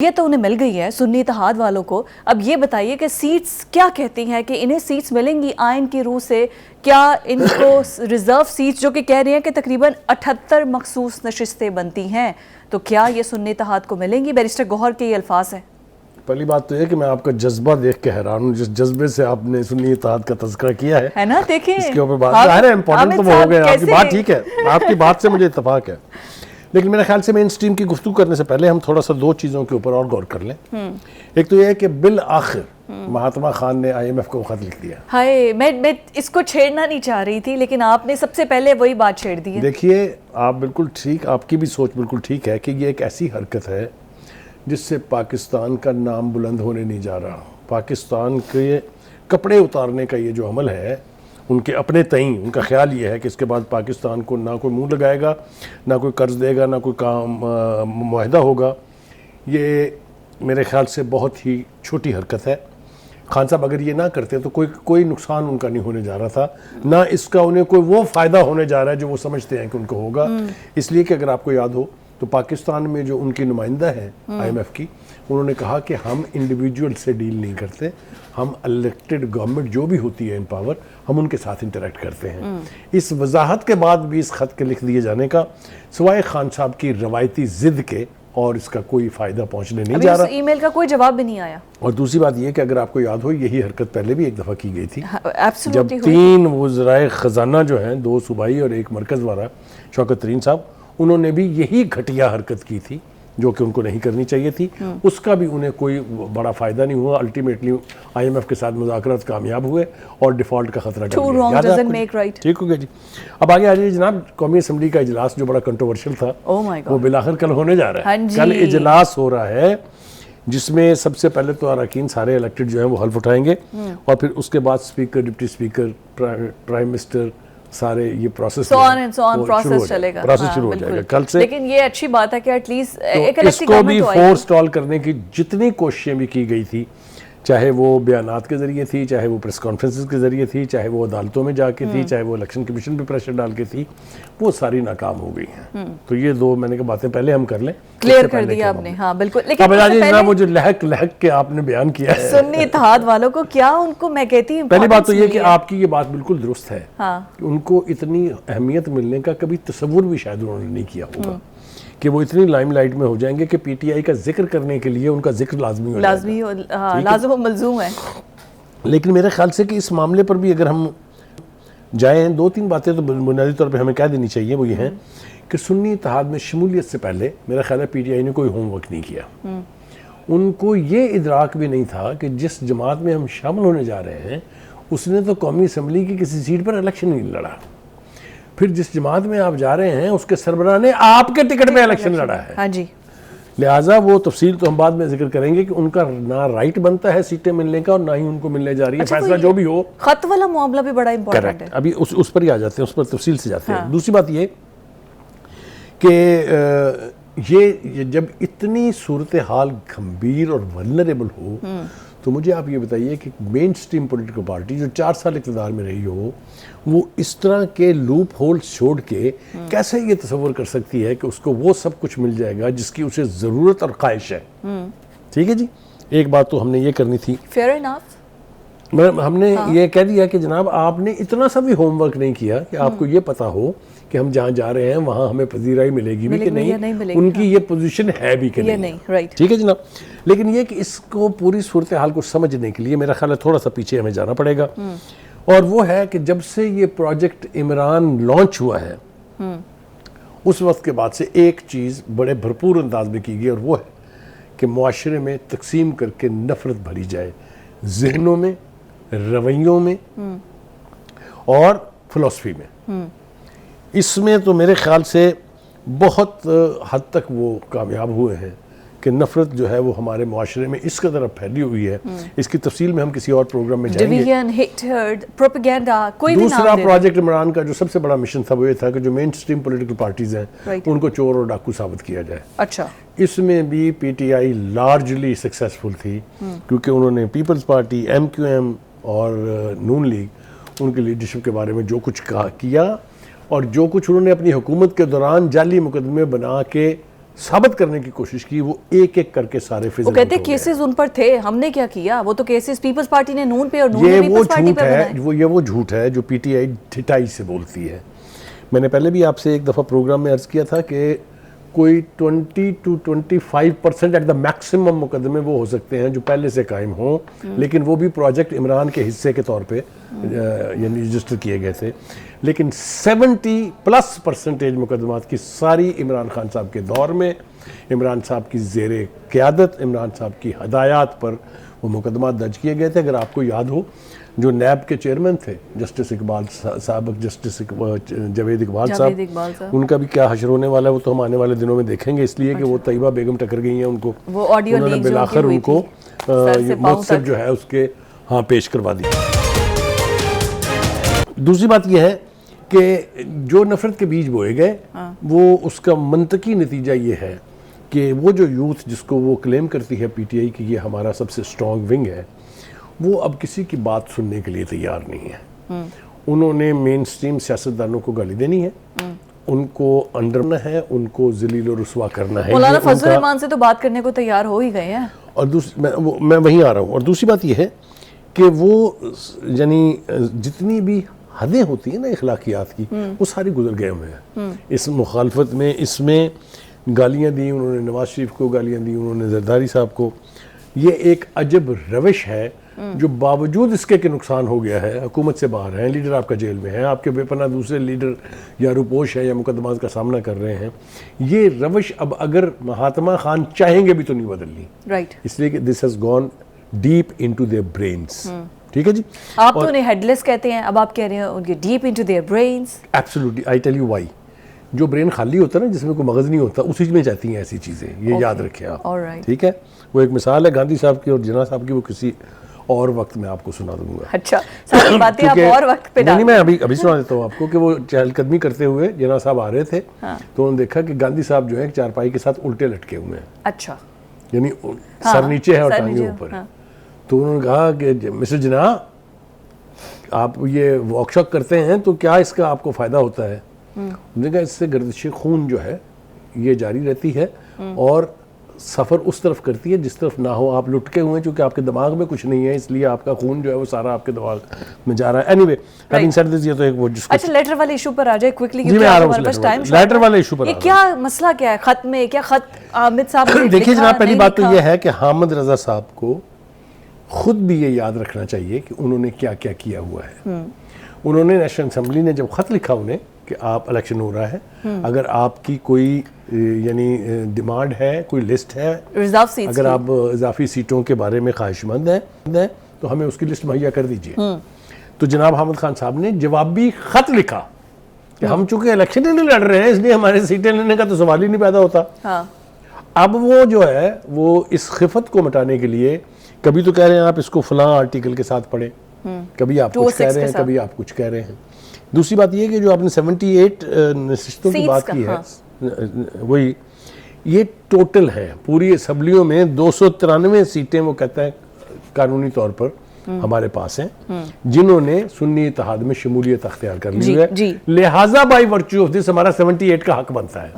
ये तो उन्हें मिल गई है सुन्नी इत्तेहाद वालों को। अब ये बताइए कि सीट्स क्या कहती हैं कि इन्हें सीट्स मिलेंगी आइन की रूह से? क्या इनको रिजर्व सीट्स जो कि कह रही हैं कि तकरीबन 78 मखसूस नशिस्तें बनती हैं, तो क्या ये सुन्नी इत्तेहाद को मिलेंगी? बैरिस्टर गौहर के ये अल्फाज हैं। पहली बात तो ये कि मैं आपका जज्बा देख के हैरान हूँ, जिस जज्बे से आपने सुन्नी इत्तेहाद का तज़किरा किया है ना। देखिए इसके ऊपर बात है, इम्पोर्टेंट तो वो हो गया। आपकी बात ठीक है, आपकी बात से मुझे इत्तेफाक है, लेकिन मेरे ख्याल से मेन स्ट्रीम की गुफ्तगू करने से पहले हम थोड़ा सा दो चीज़ों के ऊपर और गौर कर लें। एक तो ये है कि बिल आखिर महात्मा खान ने IMF को खत लिख दिया। हाय, मैं इसको छेड़ना नहीं चाह रही थी, लेकिन आपने सबसे पहले वही बात छेड़ दी है। देखिए, आप बिल्कुल ठीक, आपकी भी सोच बिल्कुल ठीक है कि ये एक ऐसी हरकत है जिससे पाकिस्तान का नाम बुलंद होने नहीं जा रहा। पाकिस्तान के कपड़े उतारने का ये जो अमल है, उनके अपने तईं उनका ख्याल ये है कि इसके बाद पाकिस्तान को ना कोई मुंह लगाएगा, ना कोई कर्ज देगा, ना कोई काम मुआहदा होगा। ये मेरे ख्याल से बहुत ही छोटी हरकत है। खान साहब अगर ये ना करते तो कोई नुकसान उनका नहीं होने जा रहा था, ना इसका उन्हें कोई वो फ़ायदा होने जा रहा है जो वो समझते हैं कि उनको होगा। इसलिए कि अगर आपको याद हो तो पाकिस्तान में जो उनकी नुमाइंदा है IMF की, उन्होंने कहा कि हम इंडिविजुअल से डील नहीं करते, हम इलेक्टेड गवर्नमेंट जो भी होती है इन पावर, हम उनके साथ इंटरेक्ट करते हैं। इस वजाहत के बाद भी इस खत के लिख दिए जाने का सिवाय खान साहब की रवायती जिद के और इसका कोई फायदा पहुंचने नहीं जा रहा। ईमेल का कोई जवाब भी नहीं आया। और दूसरी बात यह कि अगर आपको याद हो, यही हरकत पहले भी एक दफ़ा की गई थी। जब 3 वज़राए ख़जाना जो हैं, 2 सूबाई और 1 मरकज़ वाला, शौकत तरीन साहब, उन्होंने भी यही घटिया हरकत की थी जो कि उनको नहीं करनी चाहिए थी। उसका भी उन्हें कोई बड़ा फ़ायदा नहीं हुआ। अल्टीमेटली IMF के साथ मुज़ाकरात कामयाब हुए और डिफ़ॉल्ट का ख़तरा ठीक हो गया जी। अब आगे आ जाइए जनाब, कौमी असम्बली का इजलास जो बड़ा कंट्रोवर्शियल था, वो बिलाखिर कल होने जा रहा है। कल इजलास हो रहा है जिसमें सबसे पहले तो अरकान सारे इलेक्टेड जो हैं वो हल्फ उठाएंगे और फिर उसके बाद speaker, deputy speaker, prime minister, सारे ये प्रोसेस चलेगा, शुरू हो जाएगा कल से। लेकिन ये अच्छी बात है कि एटलीस्ट इसको भी फोर्स स्टॉल करने की जितनी कोशिशें भी की गई थी, चाहे वो बयानात के जरिए थी, चाहे वो प्रेस कॉन्फ्रेंसेस के जरिए थी, चाहे वो अदालतों में जाके थी, चाहे वो इलेक्शन कमीशन पे प्रेशर डाल के थी, वो सारी नाकाम हो गई हैं। तो ये दो मैंने कहा बातें पहले हम कर लें, क्लियर कर दिया आपने। हाँ बिल्कुल। लेकिन अब वो जो लहक लहक के आपने बयान किया है सुन्नी इत्तेहाद वालों को, क्या उनको मैं कहती हूँ, पहली बात तो ये कि आपकी ये बात बिल्कुल दुरुस्त है। हाँ। उनको इतनी अहमियत मिलने का कभी तसव्वुर भी शायद उन्होंने नहीं किया होगा कि वो इतनी लाइमलाइट में हो जाएंगे कि PTI का जिक्र करने के लिए उनका जिक्र लाजमी मलजूम है। लेकिन मेरे ख्याल से कि इस मामले पर भी अगर हम जाएं, 2-3 बातें तो बुनियादी तौर पे हमें कह देनी चाहिए। वो ये है कि सुन्नी इत्तेहाद में शमूलियत से पहले मेरा ख्याल है PTI ने कोई होमवर्क नहीं किया। उनको ये इदराक भी नहीं था कि जिस जमात में हम शामिल होने जा रहे हैं उसने तो कौमी असम्बली की किसी सीट पर इलेक्शन नहीं लड़ा। फिर जिस जमात में आप जा रहे हैं उसके सरबराह ने आपके टिकट पे इलेक्शन लड़ा है। हाँ जी। लिहाजा वो तफसील तो हम बाद में जिक्र करेंगे कि उनका ना राइट बनता है सीटें मिलने का और ना ही उनको मिलने जा रही है। फैसला जो भी हो, खत वाला मामला भी बड़ा इंपॉर्टेंट है। अभी उस पर ही आ जाते हैं, उस पर तफसील से जाते हैं। दूसरी बात ये कि ये जब इतनी सूरत हाल गंभीर और वल्नरेबल हो, तो मुझे आप ये बताइए कि मेन स्ट्रीम पॉलिटिकल पार्टी जो 4 साल इक़्तिदार में रही हो, वो इस तरह के लूप होल्स छोड़ के कैसे ये तसव्वुर कर सकती है कि उसको वो सब कुछ मिल जाएगा जिसकी उसे ज़रूरत और ख्वाहिश है। ठीक है जी, एक बात तो हमने ये करनी थी। Fair enough. हमने ये कह दिया कि जनाब आपने इतना सा भी होमवर्क नहीं किया कि आपको ये पता हो कि हम जहाँ जा रहे हैं वहाँ हमें पजीराई मिलेगी भी कि नहीं, उनकी ये पोजीशन है भी कि नहीं। राइट। ठीक है जनाब। लेकिन ये कि इसको पूरी सूरत हाल को समझने के लिए मेरा ख्याल है थोड़ा सा पीछे हमें जाना पड़ेगा, और वो है कि जब से ये प्रोजेक्ट इमरान लॉन्च हुआ है उस वक्त के बाद से एक चीज़ बड़े भरपूर अंदाज में की गई, और वो है कि मुआशरे में तकसीम करके नफरत भरी जाए, जहनों में, रवैयों में और फिलॉसफी में। इसमें तो मेरे ख्याल से बहुत हद तक वो कामयाब हुए हैं कि नफरत जो है वो हमारे मुआशरे में इस कदर अब फैली हुई है। इसकी तफसील में हम किसी और प्रोग्राम में जाएंगे। डिवीजन, हेट्रेड, प्रोपेगेंडा, कोई भी दूसरा प्रोजेक्ट इमरान का जो सबसे बड़ा मिशन था वो ये था कि जो मेन स्ट्रीम पॉलिटिकल पार्टीज हैं उनको चोर और डाकू साबित किया जाए। अच्छा। इसमें भी PTI लार्जली सक्सेसफुल थी क्योंकि उन्होंने पीपल्स पार्टी, MQM और नून लीग, उनकी लीडरशिप के बारे में जो कुछ किया और जो कुछ उन्होंने अपनी हुकूमत के दौरान जाली मुकदमे बना के साबित करने की कोशिश की, वो एक एक करके सारे वो फिजल कहते हो गए। केसेस उन पर थे, हमने क्या किया? वो तो केसेस पीपल्स पार्टी ने नून पे और नून ये ने वो पीपल्स पार्टी झूठ पे है, बनाए। ये वो झूठ है जो पीटीआई ठिठाई से बोलती है। मैंने पहले भी आपसे एक दफ़ा प्रोग्राम में अर्ज़ किया था कि कोई 20 to 25% एट द मैक्सिमम मुकदमे वो हो सकते हैं जो पहले से कायम हों, लेकिन वो भी प्रोजेक्ट इमरान के हिस्से के तौर पे यानी रजिस्टर किए गए थे। लेकिन 70+% मुकदमात की सारी इमरान खान साहब के दौर में, इमरान साहब की ज़ेरे क़यादत, इमरान साहब की हदायत पर वो मुकदमा दर्ज किए गए थे। अगर आपको याद हो, जो नैब के चेयरमैन थे जस्टिस इकबाल साहब, जस्टिस जावेद इकबाल साहब, उनका भी क्या हशर होने वाला है वो तो हम आने वाले दिनों में देखेंगे, इसलिए कि वो तैयबा बेगम टकर गई हैं उनको, वो ऑडियो उन्होंने बिलाखिर उनको मुझसे जो है उसके हाँ पेश करवा दी। दूसरी बात यह है कि जो नफरत के बीज बोए गए वो उसका मंतकी नतीजा ये है कि वो जो यूथ जिसको वो क्लेम करती है पीटीआई कि ये हमारा सबसे स्ट्रॉन्ग विंग है, वो अब किसी की बात सुनने के लिए तैयार नहीं है। उन्होंने मेन स्ट्रीम सियासतदानों को गाली देनी है, उनको अंडरना है, उनको जलील और रुसवा करना है। मौलाना फजल रहमान से तो बात करने को तैयार हो ही गए हैं। और मैं वहीं आ रहा हूँ। और दूसरी बात यह है कि वो यानी जितनी भी हदें होती हैं ना इखलाकियात की, वो सारी गुजर गए हुए हैं इस मुखालफत में। इसमें गालियाँ दी उन्होंने, नवाज शरीफ को गालियाँ दी उन्होंने, जरदारी साहब को। ये एक अजब रविश है जो बावजूद इसके कि नुकसान हो गया है, हुकूमत से बाहर है, लीडर आपका जेल में है, आपके बेपनाह दूसरे लीडर या रुपोश है या मुकदमात का सामना कर रहे हैं, ये रविश अब अगर महात्मा खान चाहेंगे भी तो नहीं बदलनी। राइट। इसलिए कि this has gone deep into their brains. ठीक है जी। आप तो उन्हें हेडलेस कहते हैं, अब आप कह रहे हैं उनके deep into their brains. Absolutely, I tell you why. जो ब्रेन खाली होता है ना, जिसमें कोई मगज नहीं होता, उसी में चाहती हैं ऐसी चीज़ें, ये याद रखें आप। ठीक है, वो एक मिसाल है गांधी साहब की और जिन्ना साहब की, वो किसी और वक्त में आपको सुना दूंगा। अच्छा, सारी बातें आप और वक्त पे नहीं, मैं अभी सुना देता हूँ आपको कि वो चहलकदमी करते हुए जिन्ना साहब आ रहे थे, तो उन्होंने देखा कि गांधी साहब जो है चारपाई के साथ उल्टे लटके हुए हैं। अच्छा। यानी सर नीचे है और टांगे ऊपर है। तो उन्होंने कहा कि मिस्टर जिन्ना, आप ये वॉकशॉप करते हैं तो क्या इसका आपको फ़ायदा होता है? उन्होंने कहा इससे गर्दिश खून जो है ये जारी रहती है और सफ़र उस तरफ करती है जिस तरफ ना हो। आप लुटके हुए हैं क्योंकि आपके दिमाग में कुछ नहीं है, इसलिए आपका खून जो है वो सारा आपके दिमाग में जा रहा है। एनीवे, हैविंग सेड दिस, ये तो एक वो जिसको अच्छा लेटर वाले इशू पर आ जाए क्विकली, जी मैं आ रहा हूं लेटर वाले इशू पर। ये क्या मसला क्या है खत में? क्या खत हामिद साहब ने देखिए जनाब, पहली बात तो ये है कि हामिद रजा साहब को खुद भी ये याद रखना चाहिए कि उन्होंने क्या क्या किया हुआ है। उन्होंने नेशनल असेंबली ने जब खत लिखा उन्हें कि आप इलेक्शन हो रहा है, अगर आपकी कोई यानी डिमांड है, कोई लिस्ट है, अगर आप इजाफी सीटों के बारे में ख्वाहिशमंद हैं तो हमें उसकी लिस्ट मुहैया कर दीजिए। तो जनाब हामिद खान साहब ने जवाबी खत लिखा कि हम चूंकि इलेक्शन ही नहीं लड़ रहे हैं इसलिए हमारे सीटें लेने का तो सवाल ही नहीं पैदा होता। अब वो जो है वो इस खिफत को मिटाने के लिए कभी तो कह रहे हैं आप इसको फलां आर्टिकल के साथ पढ़ें, कभी आप कुछ कह रहे हैं, कभी आप कुछ कह रहे हैं। दूसरी बात यह कि जो आपने 78 नशिस्तों की बात की है, वही ये टोटल है पूरी असम्बलियों में 293 सीटें वो कहता है कानूनी तौर पर हमारे पास हैं जिन्होंने सुन्नी इत्तेहाद में शमूलियत अख्तियार कर ली है। लिहाजा बाई वर्च्यू ऑफ दिस हमारा 78 का हक बनता है,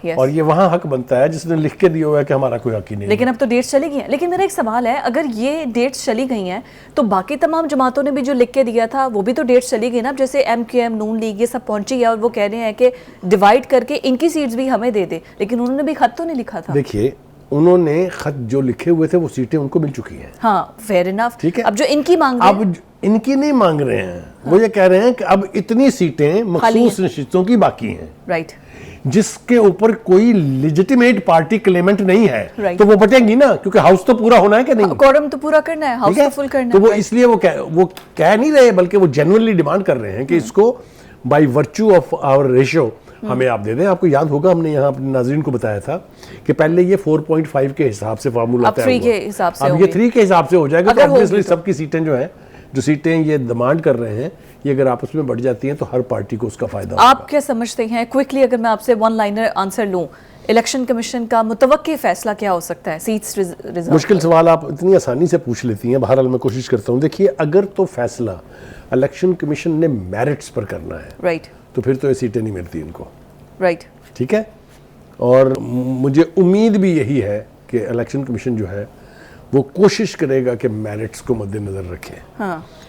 yes. और ये वहाँ हक बनता है जिसने लिख के दिया हुआ है कि हमारा कोई हक ही नहीं। लेकिन अब तो डेट्स चली गई हैं। लेकिन मेरा एक सवाल है, अगर ये डेट्स चली गई हैं तो बाकी तमाम जमातों ने भी जो लिख के दिया था वो भी तो डेट्स चली गई ना। जैसे MQM, नून लीग, ये सब पहुंची है और वो कह रहे हैं कि डिवाइड करके इनकी सीट्स भी हमें दे दे, लेकिन उन्होंने भी खत तो नहीं लिखा था। देखिए उन्होंने खत जो लिखे हुए थे वो सीटें उनको मिल चुकी हैं। हाँ, फेयर इनफ। ठीक है, अब जो इनकी मांग रहे हैं, अब इनकी नहीं मांग रहे हैं। वो ये कह रहे हैं कि अब इतनी सीटें मखसूस नशिस्तों की बाकी हैं, राइट, जिसके ऊपर कोई लेजिटिमेट पार्टी क्लेमेंट नहीं है, right. तो वो बटेंगी ना, क्योंकि हाउस तो पूरा होना है कि नहीं, कोरम तो पूरा करना है, हाउस तो फुल करना है। तो वो right. इसलिए वो कह नहीं रहे, बल्कि वो जेन्युइनली डिमांड कर रहे हैं कि इसको by virtue of our ratio हमें आप दे दें। आपको याद होगा हमने यहाँ अपने नाज़रीन को बताया था कि पहले ये 4.5 के हिसाब से फार्मूला तय हुआ, अब ये 3 के हिसाब से हो जाएगा। तो ऑब्वियसली सबकी सीटें जो है, जो सीटें ये डिमांड कर रहे हैं, ये अगर आपस में बढ़ जाती हैं तो हर पार्टी को उसका फायदा होगा। आप क्या समझते हैं क्विकली, अगर मैं आपसे वन लाइनर आंसर लूं, इलेक्शन कमीशन का मुतवक्की फैसला क्या हो सकता है? Seats reserve. मुश्किल सवाल आप इतनी आसानी से पूछ लेती हैं, बहरहाल मैं कोशिश करता हूँ। देखिए अगर तो फैसला इलेक्शन कमीशन ने मेरिट्स पर करना है, राइट, तो फिर तो ये सीटें नहीं मिलती इनको, राइट, ठीक है। और मुझे उम्मीद भी यही है कि इलेक्शन कमीशन जो है वो कोशिश करेगा कि मेरिट्स को मद्देनजर रखे। हाँ